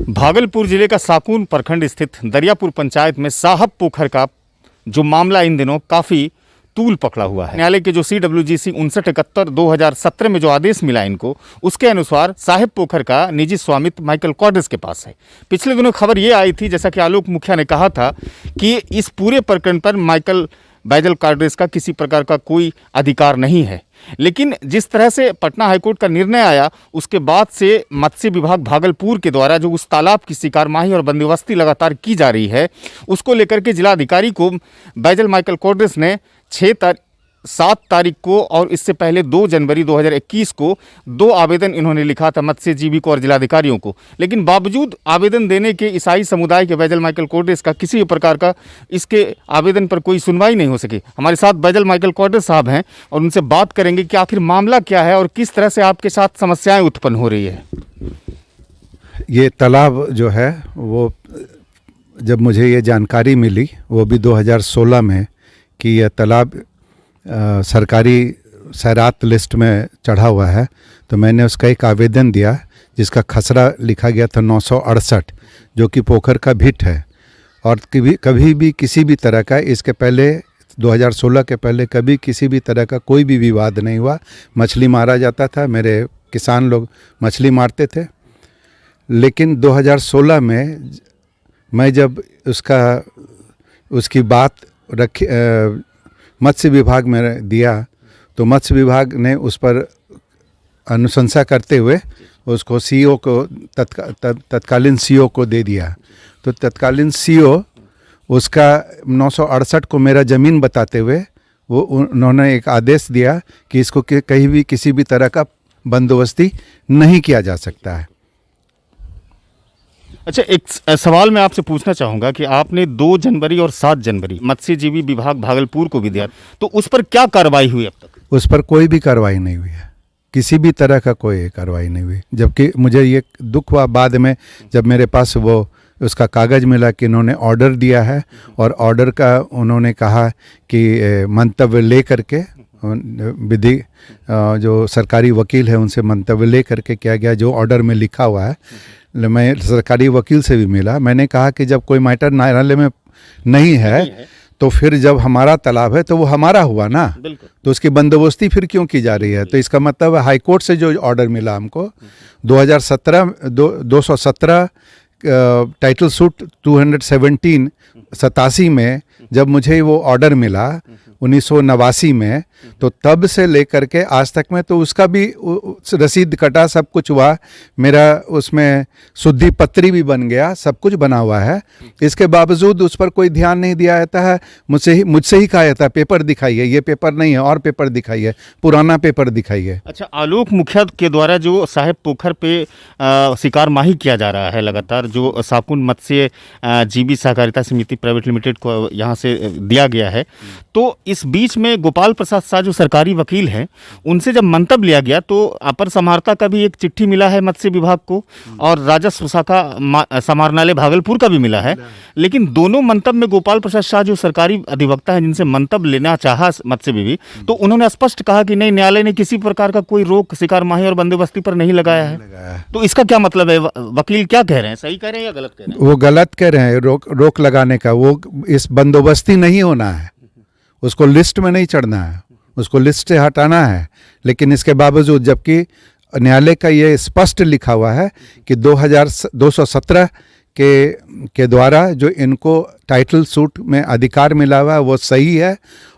भागलपुर जिले का साकुन प्रखंड स्थित दरियापुर पंचायत में साहब पोखर का जो मामला इन दिनों काफ़ी तूल पकड़ा हुआ है। न्यायालय के जो CWJC 5971/2017 में जो आदेश मिला इनको, उसके अनुसार साहेब पोखर का निजी स्वामित्व माइकल कॉर्डेस के पास है। पिछले दिनों खबर ये आई थी, जैसा कि आलोक मुखिया ने कहा था, कि इस पूरे प्रकरण पर माइकल बैजल कॉर्डेस का किसी प्रकार का कोई अधिकार नहीं है। लेकिन जिस तरह से पटना हाईकोर्ट का निर्णय आया, उसके बाद से मत्स्य विभाग भागलपुर के द्वारा जो उस तालाब की शिकार माही और बंदोबस्ती लगातार की जा रही है, उसको लेकर के जिलाधिकारी को बैजल माइकल कॉर्डेस ने 7 तारीख को और इससे पहले 2 जनवरी 2021 को 2 आवेदन इन्होंने लिखा था मत्स्यजीवी को और जिलाधिकारियों को। लेकिन बावजूद आवेदन देने के ईसाई समुदाय के बैजल माइकल कॉर्डेस का किसी भी प्रकार का इसके आवेदन पर कोई सुनवाई नहीं हो सकी। हमारे साथ बैजल माइकल कॉर्डेस साहब हैं और उनसे बात करेंगे कि आखिर मामला क्या है और किस तरह से आपके साथ समस्याएं उत्पन्न हो रही है। ये तालाब जो है, वो जब मुझे ये जानकारी मिली, वो भी 2016 में, कि यह तालाब सरकारी सैरात लिस्ट में चढ़ा हुआ है, तो मैंने उसका एक आवेदन दिया जिसका खसरा लिखा गया था 968, जो कि पोखर का भिट है। और कभी भी किसी भी तरह का, इसके पहले 2016 के पहले कभी किसी भी तरह का कोई भी विवाद नहीं हुआ। मछली मारा जाता था, मेरे किसान लोग मछली मारते थे। लेकिन 2016 में मैं जब उसकी बात रखी मत्स्य विभाग में दिया, तो मत्स्य विभाग ने उस पर अनुशंसा करते हुए उसको CEO को तत्कालीन CEO को दे दिया। तो तत्कालीन CEO उसका 968 को मेरा ज़मीन बताते हुए उन्होंने एक आदेश दिया कि इसको कहीं भी किसी भी तरह का बंदोबस्ती नहीं किया जा सकता है। अच्छा, एक सवाल मैं आपसे पूछना चाहूँगा कि आपने 2 जनवरी और 7 जनवरी मत्स्यजीवी विभाग भागलपुर को भी दिया, तो उस पर क्या कार्रवाई हुई अब तक? उस पर कोई भी कार्रवाई नहीं हुई है, किसी भी तरह का कोई कार्रवाई नहीं हुई। जबकि मुझे ये दुख हुआ बाद में, जब मेरे पास वो उसका कागज़ मिला कि इन्होंने ऑर्डर दिया है, और ऑर्डर का उन्होंने कहा कि मंतव्य ले करके, विधि जो सरकारी वकील है उनसे मंतव्य ले करके किया गया जो ऑर्डर में लिखा हुआ है। मैं सरकारी वकील से भी मिला, मैंने कहा कि जब कोई मैटर न्यायालय में नहीं है तो फिर जब हमारा तालाब है तो वो हमारा हुआ ना, तो उसकी बंदोबस्ती फिर क्यों की जा रही है? तो इसका मतलब हाई कोर्ट से जो ऑर्डर मिला हमको 217 टाइटल सूट 217 में, जब मुझे वो ऑर्डर मिला 1989 में, तो तब से लेकर के आज तक में तो उसका भी रसीद कटा, सब कुछ हुआ, मेरा उसमें शुद्धि पत्री भी बन गया, सब कुछ बना हुआ है। इसके बावजूद उस पर कोई ध्यान नहीं दिया जाता है। मुझसे ही कहा जाता है पेपर दिखाइए, ये पेपर नहीं है और पेपर दिखाइए, पुराना पेपर दिखाइए। अच्छा, आलोक मुखिया के द्वारा जो साहेब पोखर पे शिकार माही किया जा रहा है लगातार, जो साकुन मत्स्य जीवी सहकारिता समिति प्राइवेट लिमिटेड को यहाँ से दिया गया है, तो इस बीच में गोपाल प्रसाद शाह जो सरकारी वकील हैं, उनसे जब मंतव्य लिया गया तो अपर समाहर्ता का भी एक चिट्ठी मिला है मत्स्य विभाग को, और राजस्व शाखा समाहरणालय भागलपुर का भी मिला है। लेकिन दोनों मंतव्य में गोपाल प्रसाद शाह जो सरकारी अधिवक्ता हैं, जिनसे मंतव्य लेना चाहा मत्स्य विभाग, तो उन्होंने स्पष्ट कहा कि नहीं, न्यायालय ने किसी प्रकार का कोई रोक शिकार माही और बंदोबस्ती पर नहीं लगाया है। तो इसका क्या मतलब है? वकील क्या कह रहे हैं, सही कह रहे हैं या गलत कह रहे हैं? वो गलत कह रहे हैं। रोक लगाने का, वो इस बंदोबस्ती नहीं होना है, उसको लिस्ट में नहीं चढ़ना है, उसको लिस्ट से हटाना है। लेकिन इसके बावजूद, जबकि न्यायालय का ये स्पष्ट लिखा हुआ है कि 217 के द्वारा जो इनको टाइटल सूट में अधिकार मिला हुआ है वो सही है,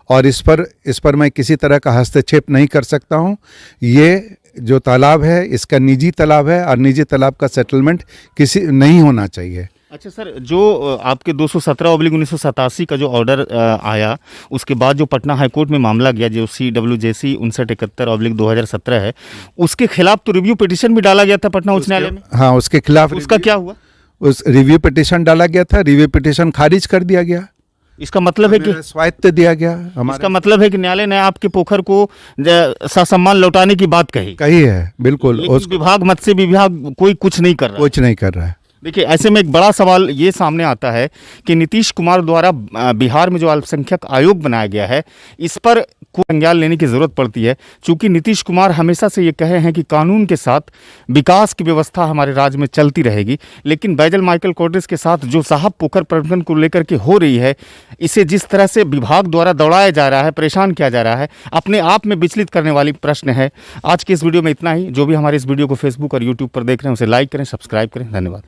और इस पर मैं किसी तरह का हस्तक्षेप नहीं कर सकता हूँ। ये जो तालाब है, इसका निजी तालाब है, और निजी तालाब का सेटलमेंट किसी नहीं होना चाहिए। अच्छा सर, जो आपके 217/1987 का जो ऑर्डर आया, उसके बाद जो पटना हाईकोर्ट में मामला गया, जो CWJC 5971/2017 है, उसके खिलाफ तो रिव्यू पिटीशन भी डाला गया था पटना उच्च न्यायालय में। हाँ, उसके खिलाफ उसका क्या हुआ? उस रिव्यू पिटीशन डाला गया था, रिव्यू पिटीशन खारिज कर दिया गया। इसका मतलब है कि स्वायत्त दिया गया। इसका मतलब है कि न्यायालय ने आपके पोखर को ससम्मान लौटाने की बात कही है, बिल्कुल। विभाग, मत्स्य विभाग कोई कुछ नहीं कर रहा है। कुछ नहीं कर रहा है। देखिए, ऐसे में एक बड़ा सवाल ये सामने आता है कि नीतीश कुमार द्वारा बिहार में जो अल्पसंख्यक आयोग बनाया गया है, इस पर कोई संज्ञान लेने की जरूरत पड़ती है, क्योंकि नीतीश कुमार हमेशा से ये कहे हैं कि कानून के साथ विकास की व्यवस्था हमारे राज्य में चलती रहेगी। लेकिन बैजल माइकल कोर्टिस के साथ जो साहब पोखर प्रबंधन को लेकर के हो रही है, इसे जिस तरह से विभाग द्वारा दौड़ाया जा रहा है, परेशान किया जा रहा है, अपने आप में विचलित करने वाली प्रश्न है। आज की इस वीडियो में इतना ही। जो भी हमारे इस वीडियो को फेसबुक और यूट्यूब पर देख रहे हैं उसे लाइक करें, सब्सक्राइब करें। धन्यवाद।